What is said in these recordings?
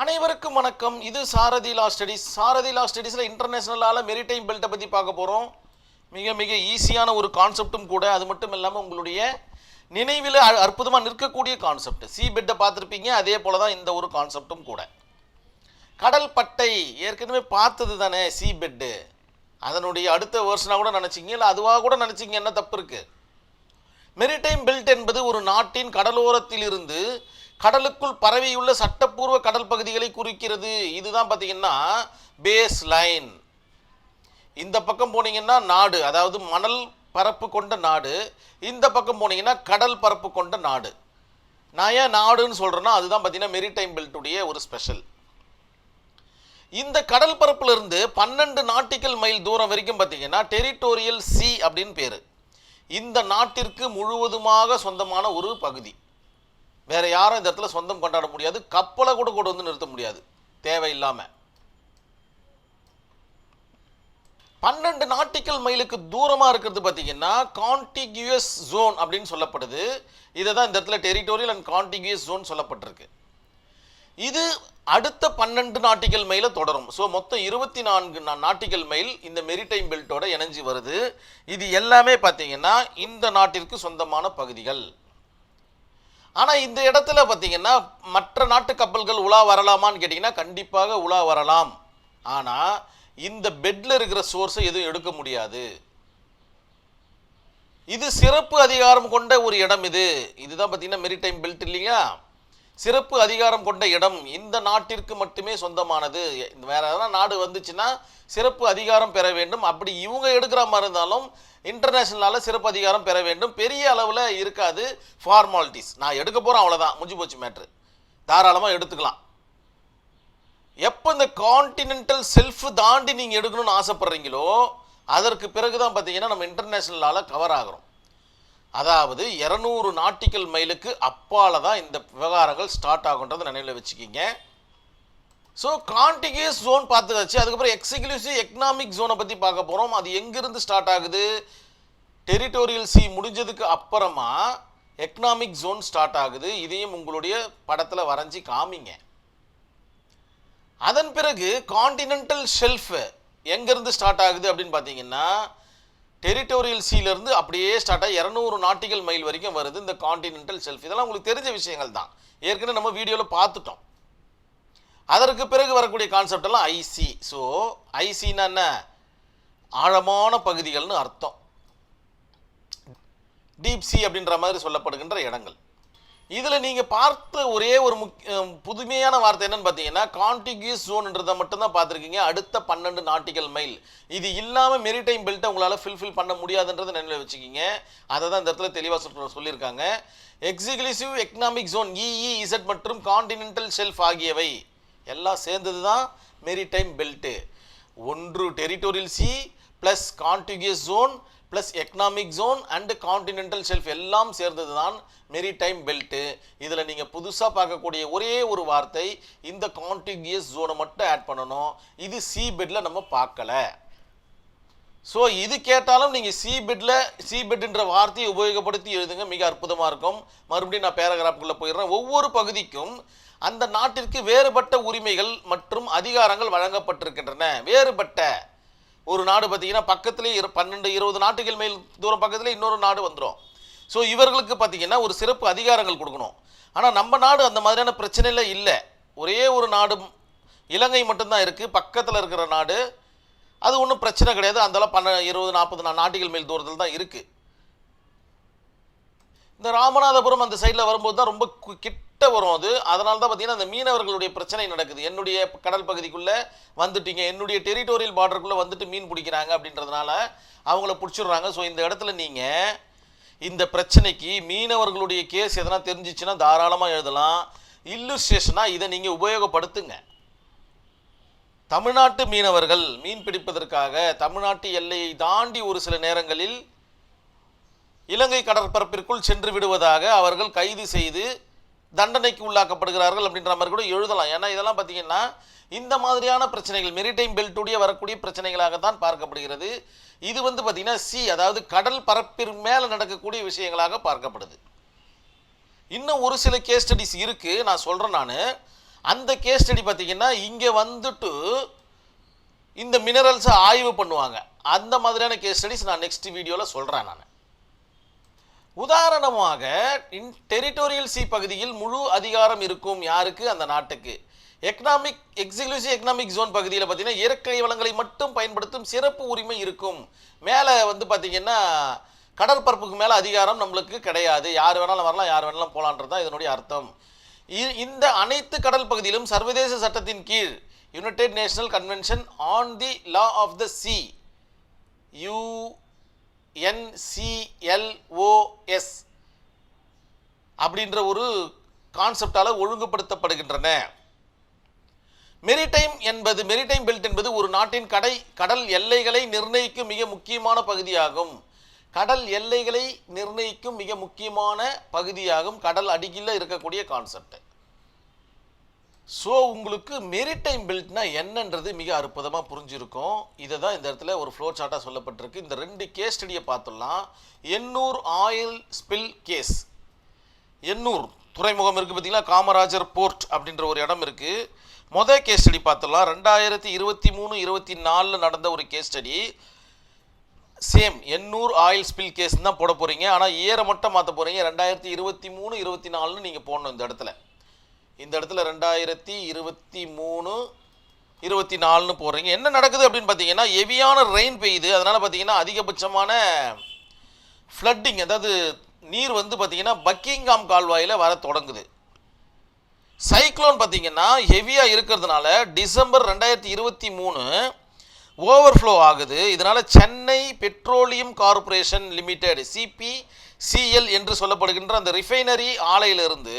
அனைவருக்கும் வணக்கம். இது சாரதி லா ஸ்டடீஸ். சாரதி லா ஸ்டடீஸில் இன்டர்நேஷ்னலால் மெரிடைம் பெல்ட்டை பற்றி பார்க்க போகிறோம். மிக மிக ஈஸியான ஒரு கான்செப்டும் கூட. அது மட்டும் இல்லாமல் உங்களுடைய நினைவில் அற்புதமாக நிற்கக்கூடிய கான்செப்ட். சி பெட்டை பார்த்துருப்பீங்க, அதே போல் தான் இந்த ஒரு கான்செப்டும் கூட. கடல் பட்டை ஏற்கனவே பார்த்தது தானே சி பெட்டு. அதனுடைய அடுத்த வேர்ஷனாக கூட நினச்சிங்க, இல்லை அதுவாக கூட நினச்சிங்க, என்ன தப்பு இருக்குது? மெரிடைம் பெல்ட் என்பது ஒரு நாட்டின் கடலோரத்தில் இருந்து கடலுக்குள் பரவியுள்ள சட்டப்பூர்வ கடல் பகுதிகளை குறிக்கிறது. இதுதான் பார்த்தீங்கன்னா பேஸ் லைன். இந்த பக்கம் போனீங்கன்னா நாடு, அதாவது மணல் பரப்பு கொண்ட நாடு. இந்த பக்கம் போனீங்கன்னா கடல் பரப்பு கொண்ட நாடு. நான் ஏன் நாடுன்னு சொல்கிறேன்னா அதுதான் பார்த்தீங்கன்னா மெரிடைம் பெல்ட்டுடைய ஒரு ஸ்பெஷல். இந்த கடல் பரப்புலேருந்து 12 நாட்டிக்கல் மைல் தூரம் வரைக்கும் பார்த்தீங்கன்னா டெரிட்டோரியல் சி அப்படின்னு பேர். இந்த நாட்டிற்கு முழுவதுமாக சொந்தமான ஒரு பகுதி. வேற யாரும் இந்த இடத்துல சொந்தம் கொண்டாட முடியாது. கப்பலை கூட கொண்டு வந்து நிறுத்த முடியாது தேவையில்லாமல். 12 நாட்டிக்கல் மைலுக்கு தூரமாக இருக்கிறது பார்த்தீங்கன்னா கான்டிகியூஸ் ஜோன் அப்படின்னு சொல்லப்படுது. இதை தான் இந்த இடத்துல டெரிட்டோரியல் அண்ட் கான்டிகியூஸ் ஜோன் சொல்லப்பட்டிருக்கு. இது அடுத்த 12 நாட்டிக்கல் மைலை தொடரும். ஸோ மொத்தம் 24 நாட்டிக்கல் மைல் இந்த மெரிடைம் பெல்ட்டோட இணைஞ்சு வருது. இது எல்லாமே பார்த்தீங்கன்னா இந்த நாட்டிற்கு சொந்தமான பகுதிகள். ஆனால் இந்த இடத்துல பார்த்தீங்கன்னா மற்ற நாட்டு கப்பல்கள் உலா வரலாமான்னு கேட்டிங்கன்னா கண்டிப்பாக உலா வரலாம். ஆனால் இந்த பெட்டில் இருக்கிற சோர்ஸை எதுவும் எடுக்க முடியாது. இது சிறப்பு அதிகாரம் கொண்ட ஒரு இடம். இதுதான் பார்த்தீங்கன்னா மெரிடைம் பெல்ட் இல்லையா? சிறப்பு அதிகாரம் கொண்ட இடம் இந்த நாட்டிற்கு மட்டுமே சொந்தமானது. வேற எதனா நாடு வந்துச்சுன்னா சிறப்பு அதிகாரம் பெற வேண்டும். அப்படி இவங்க எடுக்கிற மாதிரி இருந்தாலும் இன்டர்நேஷனலால் சிறப்பு அதிகாரம் பெற வேண்டும். பெரிய அளவில் இருக்காது, ஃபார்மாலிட்டிஸ். நான் எடுக்க போகிறேன், அவ்வளோதான், முடிஞ்சு போச்சு மேட்ரு. தாராளமாக எடுத்துக்கலாம். எப்போ இந்த கான்டினென்டல் செல்ஃப் தாண்டி நீங்கள் எடுக்கணும்னு ஆசைப்படுறீங்களோ அதற்கு பிறகு தான் பார்த்தீங்கன்னா நம்ம இன்டர்நேஷனலால் கவர் ஆகிறோம். அதாவது 200 நாட்டிக்கல் மைலுக்கு அப்பால தான் இந்த விவகாரங்கள் ஸ்டார்ட் ஆகுன்றதை நினைவில் வச்சுக்கிங்க. ஸோ கான்டிகியூஸ் ஜோன் பார்த்துக்காச்சு. அதுக்கப்புறம் எக்ஸ்க்ளூசிவ் எக்கனாமிக் ஜோனை பற்றி பார்க்க போகிறோம். அது எங்கிருந்து ஸ்டார்ட் ஆகுது? டெரிட்டோரியல் சி முடிஞ்சதுக்கு அப்புறமா எக்கனாமிக் ஜோன் ஸ்டார்ட் ஆகுது. இதையும் உங்களுடைய படத்தில் வரைஞ்சி காமிங்க. அதன் பிறகு கான்டினென்டல் ஷெல்ஃப் எங்கேருந்து ஸ்டார்ட் ஆகுது அப்படின்னு பார்த்தீங்கன்னா டெரிட்டோரியல் சீலேருந்து அப்படியே ஸ்டார்ட் ஆகி 200 நாட்டிக்கல் மைல் வரைக்கும் வருது இந்த கான்டினென்டல் ஷெல்ஃப். இதெல்லாம் உங்களுக்கு தெரிஞ்ச விஷயங்கள் தான், ஏற்கனவே நம்ம வீடியோவில் பார்த்துட்டோம். அதற்கு பிறகு வரக்கூடிய கான்செப்ட் எல்லாம் ஐசி. ஸோ ஐசின்னா என்ன? ஆழமான பகுதிகள்னு அர்த்தம். டீப் சி அப்படின்ற மாதிரி சொல்லப்படுகின்ற இடங்கள். இதில் நீங்கள் பார்த்த ஒரே ஒரு புதுமையான வார்த்தை என்னன்னு பார்த்தீங்கன்னா கான்டிகியூஸ் ஜோன்ன்றதை மட்டும்தான் பார்த்துருக்கீங்க. அடுத்த 12 நாட்டிக்கல் மைல். இது இல்லாமல் மெரிடைம் பெல்ட்டை உங்களால் ஃபில்ஃபில் பண்ண முடியாதுன்றதை நினைவில் வச்சுக்கிங்க. அதை தான் இந்த இடத்துல தெளிவாக சொல்லியிருக்காங்க. எக்ஸ்க்ளூசிவ் எக்கனாமிக் ஜோன் இஇஇசட் மற்றும் கான்டினென்டல் ஷெல்ஃப் ஆகியவை எல்லாம் சேர்ந்தது தான் மெரிடைம் பெல்ட்டு. ஒன்று territorial sea plus contiguous zone plus economic zone and continental shelf எல்லாம் சேர்ந்தது தான் மெரிடைம் பெல்ட்டு. இதில் நீங்கள் புதுசாக பார்க்கக்கூடிய ஒரே ஒரு வார்த்தை இந்த கான்டிகியூஸ் ஜோனை மட்டும் ஆட் பண்ணணும். இது சி பெட்டில் நம்ம பார்க்கல. ஸோ இது கேட்டாலும் நீங்கள் சி பெட்ன்ற வார்த்தையை உபயோகப்படுத்தி எழுதுங்க, மிக அற்புதமாக இருக்கும். மறுபடியும் நான் பேராகிராஃப்குள்ளே போயிடுறேன். ஒவ்வொரு பகுதிக்கும் அந்த நாட்டிற்கு வேறுபட்ட உரிமைகள் மற்றும் அதிகாரங்கள் வழங்கப்பட்டிருக்கின்றன. வேறுபட்ட ஒரு நாடு பார்த்தீங்கன்னா பக்கத்துலேயே 12-20 நாட்டுகள் மேல் தூரம் பக்கத்துலேயே இன்னொரு நாடு வந்துடும். ஸோ இவர்களுக்கு பார்த்தீங்கன்னா ஒரு சிறப்பு அதிகாரங்கள் கொடுக்கணும். ஆனால் நம்ம நாடு அந்த மாதிரியான பிரச்சனையில் இல்லை. ஒரே ஒரு நாடு இலங்கை மட்டும்தான் இருக்குது, பக்கத்தில் இருக்கிற நாடு. அது ஒன்றும் பிரச்சனை கிடையாது. அந்தளவு 20-40 நாட்டிகள் மேல் தூரத்தில் தான் இருக்குது. இந்த ராமநாதபுரம் அந்த சைடில் வரும்போது தான் ரொம்ப கிட்ட வரும் அது. அதனால தான் பார்த்தீங்கன்னா அந்த மீனவர்களுடைய பிரச்சனை நடக்குது. என்னுடைய கடல் பகுதிக்குள்ளே வந்துட்டீங்க, என்னுடைய டெரிட்டோரியல் பார்டருக்குள்ளே வந்துட்டு மீன் பிடிக்கிறாங்க அப்படின்றதுனால அவங்கள பிடிச்சிடுறாங்க. ஸோ இந்த இடத்துல நீங்கள் இந்த பிரச்சனைக்கு மீனவர்களுடைய கேஸ் எதனா தெரிஞ்சிச்சுன்னா தாராளமாக எழுதலாம். இல்லுஸ்ட்ரேஷனாக இதை நீங்கள் உபயோகப்படுத்துங்க. தமிழ்நாட்டு மீனவர்கள் மீன் பிடிப்பதற்காக தமிழ்நாட்டு எல்லையை தாண்டி ஒரு சில நேரங்களில் இலங்கை கடற்பரப்பிற்குள் சென்று விடுவதாக அவர்கள் கைது செய்து தண்டனைக்கு உள்ளாக்கப்படுகிறார்கள் அப்படின்ற மாதிரி கூட எழுதலாம். ஏன்னா இதெல்லாம் பார்த்தீங்கன்னா இந்த மாதிரியான பிரச்சனைகள் மெரிடைம் பெல்ட்டுடைய வரக்கூடிய பிரச்சனைகளாகத்தான் பார்க்கப்படுகிறது. இது வந்து பார்த்தீங்கன்னா சி, அதாவது கடல் பரப்பின் மேலே நடக்கக்கூடிய விஷயங்களாக பார்க்கப்படுது. இன்னும் ஒரு சில கேஸ் ஸ்டடிஸ் இருக்குது, நான் சொல்கிறேன். அந்த கேஸ் ஸ்டடி பார்த்தீங்கன்னா இங்கே வந்துட்டு இந்த மினரல்ஸை ஆய்வு பண்ணுவாங்க. அந்த மாதிரியான கேஸ் ஸ்டடிஸ் நான் நெக்ஸ்ட் வீடியோவில் சொல்கிறேன். நான் உதாரணமாக டெரிட்டோரியல் சி பகுதியில் முழு அதிகாரம் இருக்கும் யாருக்கு? அந்த நாட்டுக்கு. எக்ஸ்க்ளூசிவ் எக்கனாமிக் ஜோன் பகுதியில் பார்த்தீங்கன்னா இயற்கை வளங்களை மட்டும் பயன்படுத்தும் சிறப்பு உரிமை இருக்கும். மேலே வந்து பார்த்தீங்கன்னா கடற்பரப்புக்கு மேலே அதிகாரம் நம்மளுக்கு கிடையாது, யார் வேணாலும் வரலாம், யார் வேணாலும் போகலான்றது தான் இதனுடைய அர்த்தம். இந்த அனைத்து கடல் பகுதியிலும் சர்வதேச சட்டத்தின் கீழ் united national convention on the law of the sea UNCLOS அப்படின்ற ஒரு கான்செப்டால ஒழுங்குபடுத்தப்படுகின்றன. மெரிடைம் பெல்ட் என்பது ஒரு நாட்டின் கடல் எல்லைகளை நிர்ணயிக்கும் மிக முக்கியமான பகுதியாகும். கடல் எல்லைகளை நிர்ணயிக்கும் மிக முக்கியமான பகுதியாகும் கடல் அடியில் இருக்கக்கூடிய கான்செப்ட். ஸோ உங்களுக்கு மெரிடைம் பெல்ட்னா என்னன்றது மிக அற்புதமாக புரிஞ்சிருக்கும். இதை தான் இந்த இடத்துல ஒரு ஃப்ளோ சார்ட்டாக சொல்லப்பட்டிருக்கு. இந்த 2 கேஸ் ஸ்டடியை பார்த்துடலாம். Ennore oil spill case. Ennore துறைமுகம் இருக்குது பார்த்தீங்களா, காமராஜர் போர்ட் அப்படின்ற ஒரு இடம் இருக்குது. மொதல் கேஸ் ஸ்டடி பார்த்துடலாம். 2023-24 நடந்த ஒரு case study. Same Ennore oil spill case தான் போட போகிறீங்க. ஆனால் இயரை மட்டும் மாற்ற போகிறீங்க. 2023-24 நீங்கள் போடணும். இந்த இடத்துல 2023-24 போடுறீங்க. என்ன நடக்குது அப்படின்னு பார்த்தீங்கன்னா ஹெவியான ரெயின் பெய்யுது. அதனால் பார்த்தீங்கன்னா அதிகபட்சமான ஃப்ளட்டிங், அதாவது நீர் வந்து பார்த்தீங்கன்னா பக்கிங்காம் கால்வாயில் வர தொடங்குது. சைக்ளோன் பார்த்தீங்கன்னா ஹெவியாக இருக்கிறதுனால டிசம்பர் 2023 ஓவர்ஃப்ளோ ஆகுது. இதனால் Chennai petroleum corporation limited CPCL என்று சொல்லப்படுகின்ற அந்த ரிஃபைனரி ஆலையிலிருந்து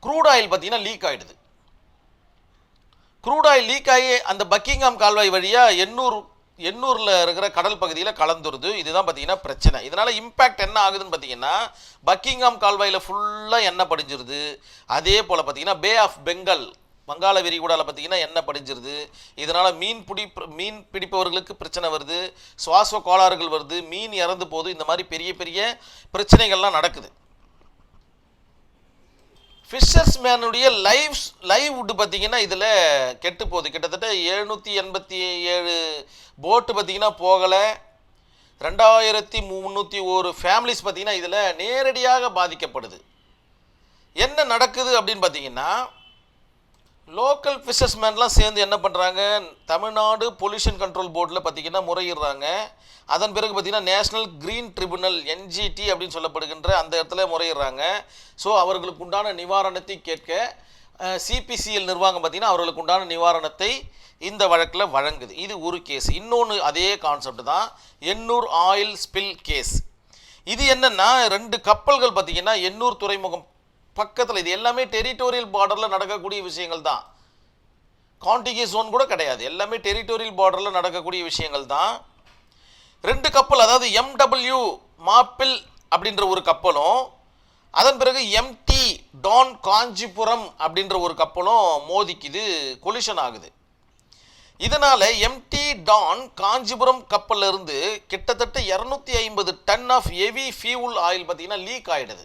க்ரூட் ஆயில் பார்த்தீங்கன்னா லீக் ஆகிடுது. க்ரூட் ஆயில் லீக் ஆகி அந்த பக்கிங்காம் கால்வாய் வழியாக எண்ணூரில் இருக்கிற கடல் பகுதியில் கலந்துருது. இதுதான் பார்த்தீங்கன்னா பிரச்சனை. இதனால் இம்பேக்ட் என்ன ஆகுதுன்னு பார்த்தீங்கன்னா பக்கிங்காம் கால்வாயில் ஃபுல்லாக எண்ணெய் படிஞ்சிருது. அதே போல் பார்த்தீங்கன்னா பே ஆஃப் பெங்கால், வங்காள விரிகுடாவில் பார்த்தீங்கன்னா எண்ணெய் படிஞ்சிருது. இதனால் மீன் பிடிப்பவர்களுக்கு பிரச்சனை வருது, சுவாச கோளாறுகள் வருது, மீன் இறந்து போகுது. இந்த மாதிரி பெரிய பெரிய பிரச்சனைகள்லாம் நடக்குது. ஃபிஷர்ஸ் மேனுடைய லைவ்வுட் பார்த்தீங்கன்னா இதில் கெட்டு போகுது. கிட்டத்தட்ட 787 போட்டு பார்த்தீங்கன்னா போகலை. 2301 ஃபேமிலிஸ் பார்த்தீங்கன்னா இதில் நேரடியாக பாதிக்கப்படுது. என்ன நடக்குது அப்படின்னு பார்த்தீங்கன்னா லோக்கல் ஃபிஷர்ஸ்மேன்லாம் சேர்ந்து என்ன பண்ணுறாங்க, தமிழ்நாடு பொல்யூஷன் கண்ட்ரோல் போர்டில் பார்த்தீங்கன்னா முறையிடுறாங்க. அதன் பிறகு பார்த்தீங்கன்னா நேஷ்னல் கிரீன் ட்ரிபுனல் NGT அப்படின்னு சொல்லப்படுகின்ற அந்த இடத்துல முறையிடுறாங்க. ஸோ அவர்களுக்கு உண்டான நிவாரணத்தை கேட்க CPCL நிர்வாகம் பார்த்தீங்கன்னா அவர்களுக்கு உண்டான நிவாரணத்தை இந்த வழக்கில் வழங்குது. இது ஒரு கேஸ். இன்னொன்று அதே கான்செப்ட் தான் எண்ணூர் ஆயில் ஸ்பில் கேஸ். இது என்னென்னா 2 கப்பல்கள் பார்த்தீங்கன்னா எண்ணூர் துறைமுகம் பக்கத்தில், இது எல்லாமே டெரிட்டோரியல் பார்டரில் நடக்கக்கூடிய விஷயங்கள் தான். கான்டிகியஸ் ஜோன் கூட கிடையாது, எல்லாமே டெரிட்டோரியல் பார்டரில் நடக்கக்கூடிய விஷயங்கள் தான். 2 கப்பல், அதாவது MW மாப்பிள் அப்படின்ற ஒரு கப்பலும், அதன் பிறகு MT டான் காஞ்சிபுரம் அப்படின்ற ஒரு கப்பலும் மோதிக்குது, கொலிஷன் ஆகுது. இதனால் MT டான் காஞ்சிபுரம் கப்பலில் இருந்து கிட்டத்தட்ட 250 ton of heavy fuel oil பார்த்தீங்கன்னா லீக் ஆகிடுது.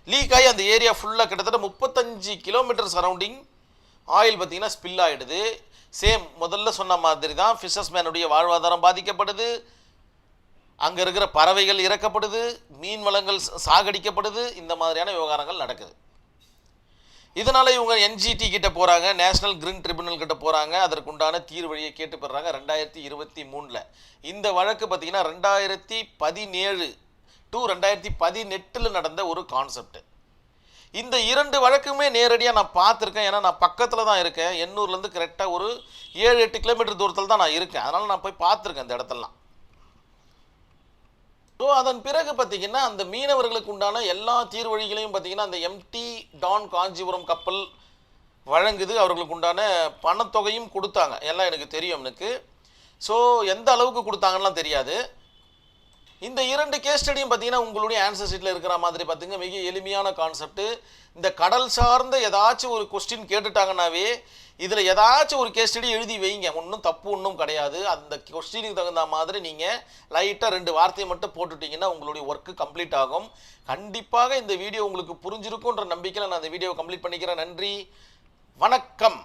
லீக் ஆகி அந்த ஏரியா ஃபுல்லாக கிட்டத்தட்ட 35 கிலோமீட்டர் சரௌண்டிங் ஆயில் பார்த்தீங்கன்னா ஸ்பில் ஆகிடுது. சேம் முதல்ல சொன்ன மாதிரி தான் ஃபிஷர்ஸ்மேனுடைய வாழ்வாதாரம் பாதிக்கப்படுது, அங்கே இருக்கிற பறவைகள் இறக்கப்படுது, மீன் வளங்கள் சாகடிக்கப்படுது. இந்த மாதிரியான விவகாரங்கள் நடக்குது. இதனால் இவங்க NGT கிட்ட போகிறாங்க, நேஷ்னல் கிரீன் ட்ரிபுனல் கிட்ட போகிறாங்க, அதற்குண்டான தீர்வு வழியை கேட்டு பெறுறாங்க 2023. இந்த வழக்கு பார்த்தீங்கன்னா 2017 to 2018 நடந்த ஒரு கான்செப்ட். இந்த 2 வழக்குமே நேரடியாக நான் பார்த்துருக்கேன். ஏன்னா நான் பக்கத்தில் தான் இருக்கேன். எண்ணூர்லேருந்து கரெக்டாக ஒரு 7-8 கிலோமீட்டர் தூரத்தில் தான் நான் இருக்கேன். அதனால் நான் போய் பார்த்துருக்கேன் இந்த இடத்துலலாம். ஸோ அதன் பிறகு பார்த்தீங்கன்னா அந்த மீனவர்களுக்கு உண்டான எல்லா தீர்வு வழிகளையும் பார்த்தீங்கன்னா அந்த MT டான் காஞ்சிபுரம் கப்பல் வழங்குது. அவர்களுக்கு உண்டான பணத்தொகையும் கொடுத்தாங்க, எல்லாம் எனக்கு தெரியும் எனக்கு. ஸோ எந்த அளவுக்கு கொடுத்தாங்கலாம் தெரியாது. இந்த 2 கேஸ் ஸ்டடியும் பார்த்தீங்கன்னா உங்களுடைய ஆன்சர் ஷீட்டில் இருக்கிற மாதிரி பார்த்துங்க, மிக எளிமையான கான்செப்ட். இந்த கடல் சார்ந்த ஏதாச்சும் ஒரு கொஸ்டின் கேட்டுட்டாங்கன்னாவே இதில் ஏதாச்சும் ஒரு கேஸ் ஸ்டடி எழுதி வைங்க, ஒன்றும் தப்பு ஒன்றும் கிடையாது. அந்த கொஸ்டினுக்கு தகுந்த மாதிரி நீங்கள் லைட்டாக 2 வார்த்தையை மட்டும் போட்டுட்டிங்கன்னா உங்களுடைய ஒர்க்கு கம்ப்ளீட் ஆகும். கண்டிப்பாக இந்த வீடியோ உங்களுக்கு புரிஞ்சிருக்குன்ற நம்பிக்கையில் நான் இந்த வீடியோவை கம்ப்ளீட் பண்ணிக்கிறேன். நன்றி. வணக்கம்.